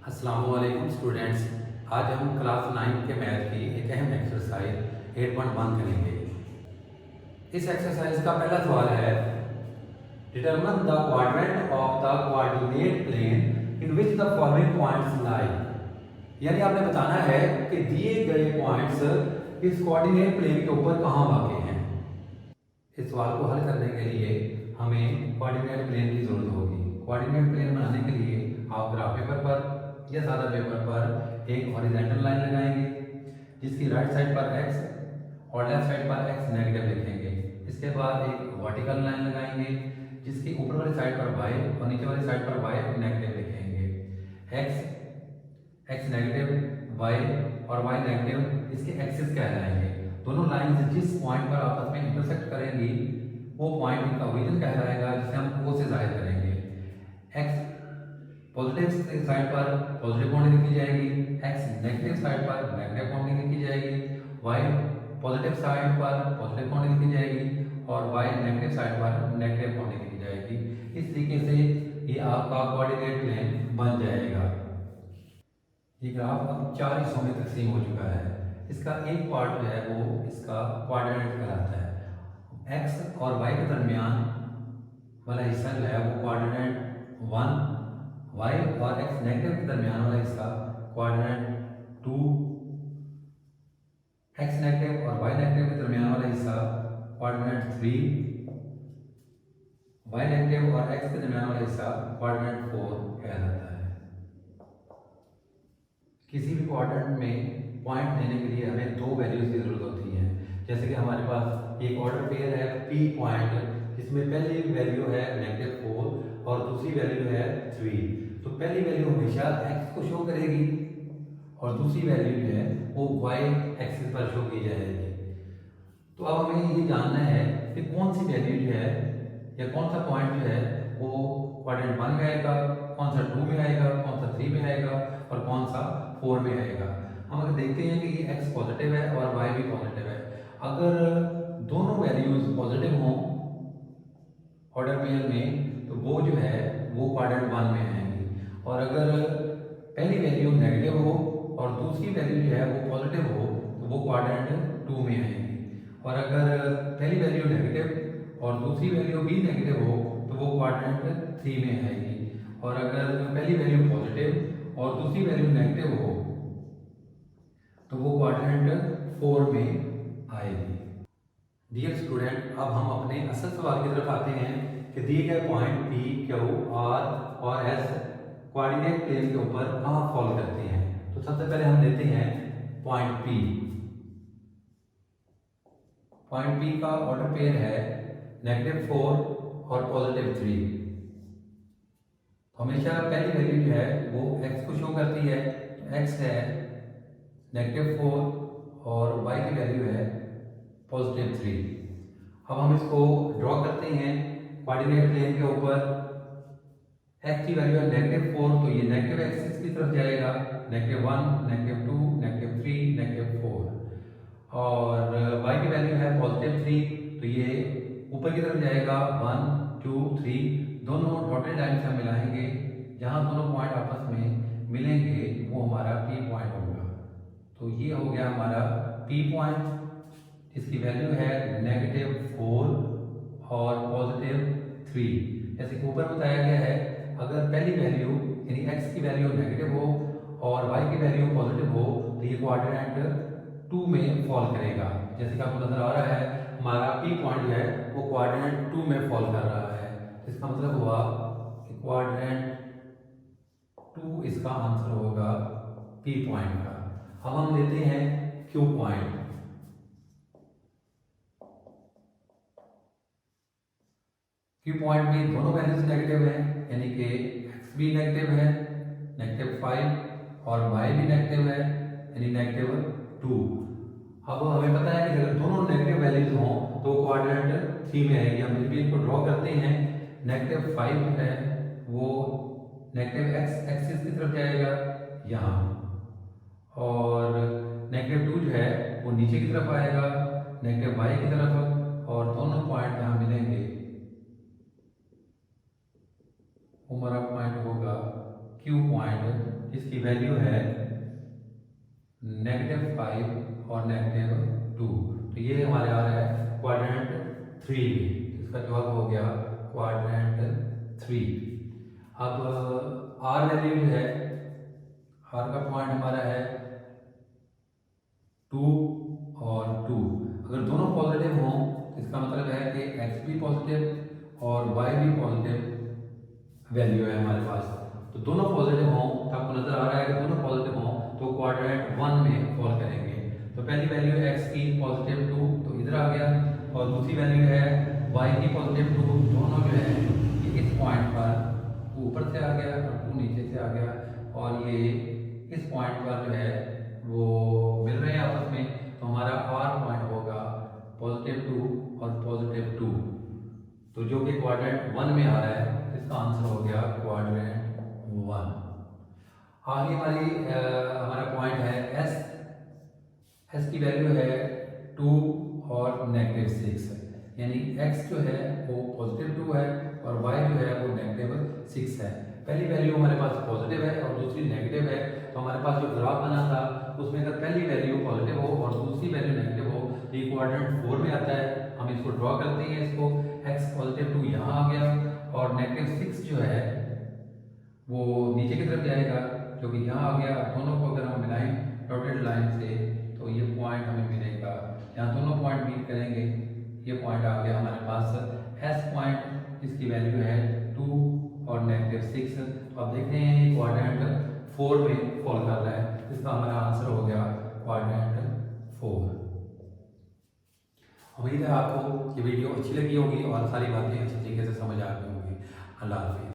अस्सलामुअलैकुम स्टूडेंट्स। आज हम क्लास 9 के मैथ की एक अहम एक्सरसाइज 8.1 करेंगे। इस एक्सरसाइज का पहला सवाल है, determine the quadrant of the coordinate plane in which the following points lie. यानी आपने बताना है कि दिए गए पॉइंट्स इस कोऑर्डिनेट प्लेन के ऊपर कहाँ वाक़ई हैं। इस सवाल को हल करने के लिए हमें कोऑर्डिनेट प्लेन की ज़रूरत होगी। कोऑर्डिनेट प्लेन बनाने के लिए आप ग्राफ पेपर पर या सादा पेपर पर एक हॉरिजॉन्टल लाइन लगाएंगे जिसकी राइट साइड पर x और लेफ्ट साइड पर x नेगेटिव लिखेंगे। इसके बाद एक वर्टिकल लाइन लगाएंगे जिसकी ऊपर वाली साइड पर y और नीचे वाली साइड पर y नेगेटिव लिखेंगे। x नेगेटिव y और y नेगेटिव इसके एक्सिस कहलाएंगे। दोनों लाइंस जिस पॉइंट पर आपस में इंटरसेक्ट करेंगी वो पॉइंट इनका ओरिजिन कहलाएगा, जिसे हम O से जाहिर करेंगे। x पॉजिटिव साइड पर पॉजिटिव क्वांटिटी लिखी जाएगी, x नेगेटिव साइड पर नेगेटिव क्वांटिटी लिखी जाएगी, y पॉजिटिव साइड पर पॉजिटिव क्वांटिटी लिखी जाएगी और y नेगेटिव साइड पर नेगेटिव क्वांटिटी लिखी जाएगी। इस तरीके से ये आपका कोऑर्डिनेट प्लेन बन जाएगा। ये ग्राफ अब 4 हिस्सों में तकसीम हो चुका है। इसका एक पार्ट जो है वो इसका कोऑर्डिनेट कहलाता है। x और y के दरमियान वाला हिस्सा जो है वो कोऑर्डिनेट 1, y और x नेगेटिव के दरमियान वाला हिस्सा कोऑर्डिनेट 2, x नेगेटिव और y नेगेटिव के दरमियान वाला हिस्सा कोऑर्डिनेट 3, y नेगेटिव और x के दरमियान वाला हिस्सा कोऑर्डिनेट 4 कहलाता है। किसी भी कोऑर्डिनेट में पॉइंट लेने के लिए हमें दो वैल्यूज की जरूरत होती है। जैसे कि हमारे पास एक ऑर्डर पेयर है p पॉइंट, जिसमें पहली वैल्यू है -4 और दूसरी वैल्यू है 3। तो पहली वैल्यू हमेशा x को शो करेगी और दूसरी वैल्यू जो है वो y एक्सिस पर शो की जाएगी। तो अब हमें ये जानना है कि कौन सी वैल्यू जो है या कौन सा पॉइंट जो है वो क्वाड्रेंट 1 में आएगा, कौन सा 2 में आएगा, कौन सा 3 में आएगा और कौन सा 4 में आएगा। हम अगर देखते हैं कि ये x पॉजिटिव है और y भी पॉजिटिव है, अगर दोनों वैल्यूज पॉजिटिव हों ऑर्डर पेयर में तो वो जो है वो क्वाड्रेंट 1 में आएंगी, और अगर पहली वैल्यू नेगेटिव हो और दूसरी वैल्यू जो है वो पॉजिटिव हो तो वो क्वाड्रेंट 2 में आएंगी। और अगर पहली वैल्यू नेगेटिव और दूसरी वैल्यू भी नेगेटिव हो तो वो क्वाड्रेंट 3 में आएगी। और अगर पहली वैल्यू पॉजिटिव और दूसरी वैल्यू नेगेटिव हो तो वो क्वाड्रेंट 4 में आएगी। डियर स्टूडेंट, अब हम अपने असल सवाल की तरफ आते हैं कि दिए गए पॉइंट P, Q, R और S कोऑर्डिनेट प्लेन के ऊपर कहाँ फॉल करते हैं। तो सबसे पहले हम लेते हैं पॉइंट P। पॉइंट P का ऑर्डर पेयर है -4 और +3। हमेशा पहली वैल्यू जो है वो x को शो करती है, तो x है -4 और y की वैल्यू है +3। अब हम इसको ड्रॉ करते हैं कोऑर्डिनेट प्लेन के ऊपर। x की वैल्यू है -4 तो ये नेगेटिव एक्सिस की तरफ जाएगा, -1, -2, -3, -4। और y की वैल्यू है +3 तो ये ऊपर की तरफ जाएगा, 1, 2, 3। दोनों डॉटेड लाइन से मिलाएंगे, जहां दोनों पॉइंट आपस में मिलेंगे वो हमारा P पॉइंट होगा। तो ये हो गया हमारा P पॉइंट, इसकी वैल्यू है -4 और +3। जैसे कि ऊपर बताया गया है, अगर पहली वैल्यू यानी x की वैल्यू नेगेटिव हो और y की वैल्यू पॉजिटिव हो तो ये क्वाड्रेंट 2 में फॉल करेगा। जैसे कि आपको नजर आ रहा है हमारा P पॉइंट जो है वो क्वाड्रेंट 2 में फॉल कर रहा है। इसका मतलब हुआ कि क्वाड्रेंट 2 इसका आंसर होगा P पॉइंट का। अब हम लेते हैं Q पॉइंट। Q पॉइंट में दोनों वैल्यूज नेगेटिव हैं, यानी कि x भी नेगेटिव है -5 और y भी नेगेटिव है यानी -2। अब हमें पता है कि अगर दोनों नेगेटिव वैल्यूज हों तो क्वाड्रेंट 3 में आएगी। हम भी इनको ड्रॉ करते हैं। -5 जो है वो नेगेटिव x एक्सिस की तरफ जाएगा यहाँ, और -2 जो है वो नीचे की तरफ आएगा -y की तरफ, और दोनों पॉइंट यहाँ मिलेंगे हमारा पॉइंट होगा Q पॉइंट, जिसकी इसकी वैल्यू है -5 और -2। तो ये हमारे आ रहा है क्वाड्रेंट 3 में। इसका जवाब हो गया क्वाड्रेंट 3। अब आर वैल्यू जो है, आर का पॉइंट हमारा है 2 और 2। अगर दोनों पॉजिटिव हों तो इसका मतलब है कि एक्स भी पॉजिटिव और वाई भी पॉजिटिव वैल्यू है हमारे पास। तो दोनों पॉजिटिव हों, तो आपको नजर आ रहा है कि दोनों पॉजिटिव हों तो क्वाड्रेंट 1 में फॉल करेंगे। तो पहली वैल्यू है एक्स की पॉजिटिव 2, तो इधर आ गया, और दूसरी वैल्यू है वाई की पॉजिटिव 2। दोनों जो है ये इस पॉइंट पर ऊपर से आ गया और 2 नीचे से आ गया, और ये इस पॉइंट पर जो है वो मिल रहे हैं आपस में। तो हमारा आर पॉइंट होगा +2 और +2, तो जो कि क्वाड्रेंट 1 में आ रहा है। इसका आंसर हो गया क्वाड्रेंट 1। आगे हमारा पॉइंट है एस। एस की वैल्यू है 2 और -6, यानी एक्स जो है वो +2 है और वाई जो है वो -6 है। पहली वैल्यू हमारे पास पॉजिटिव है और दूसरी नेगेटिव है। तो हमारे पास जो ग्राफ बना था उसमें अगर पहली वैल्यू पॉजिटिव हो और दूसरी वैल्यू नेगेटिव हो तो ये क्वाड्रेंट 4 में आता है। हम इसको ड्रॉ करते हैं, इसको x +2 यहाँ आ गया और -6 जो है वो नीचे की तरफ जाएगा जो कि यहाँ आ गया। दोनों को अगर हम मिलाएं डॉटेड लाइन से तो ये पॉइंट हमें मिलेगा, यहाँ दोनों पॉइंट मीट करेंगे। ये पॉइंट आ गया हमारे पास एस पॉइंट, जिसकी वैल्यू है 2 और -6। तो अब देखते हैं ये क्वाड्रेंट 4 में फॉल कर रहा है। इसका हमारा आंसर हो गया क्वाड्रेंट 4। उम्मीद है आपको ये वीडियो अच्छी लगी होगी और सारी बातें अच्छी तरीके से समझ आ गई होंगी। अल्लाह हाफिज़।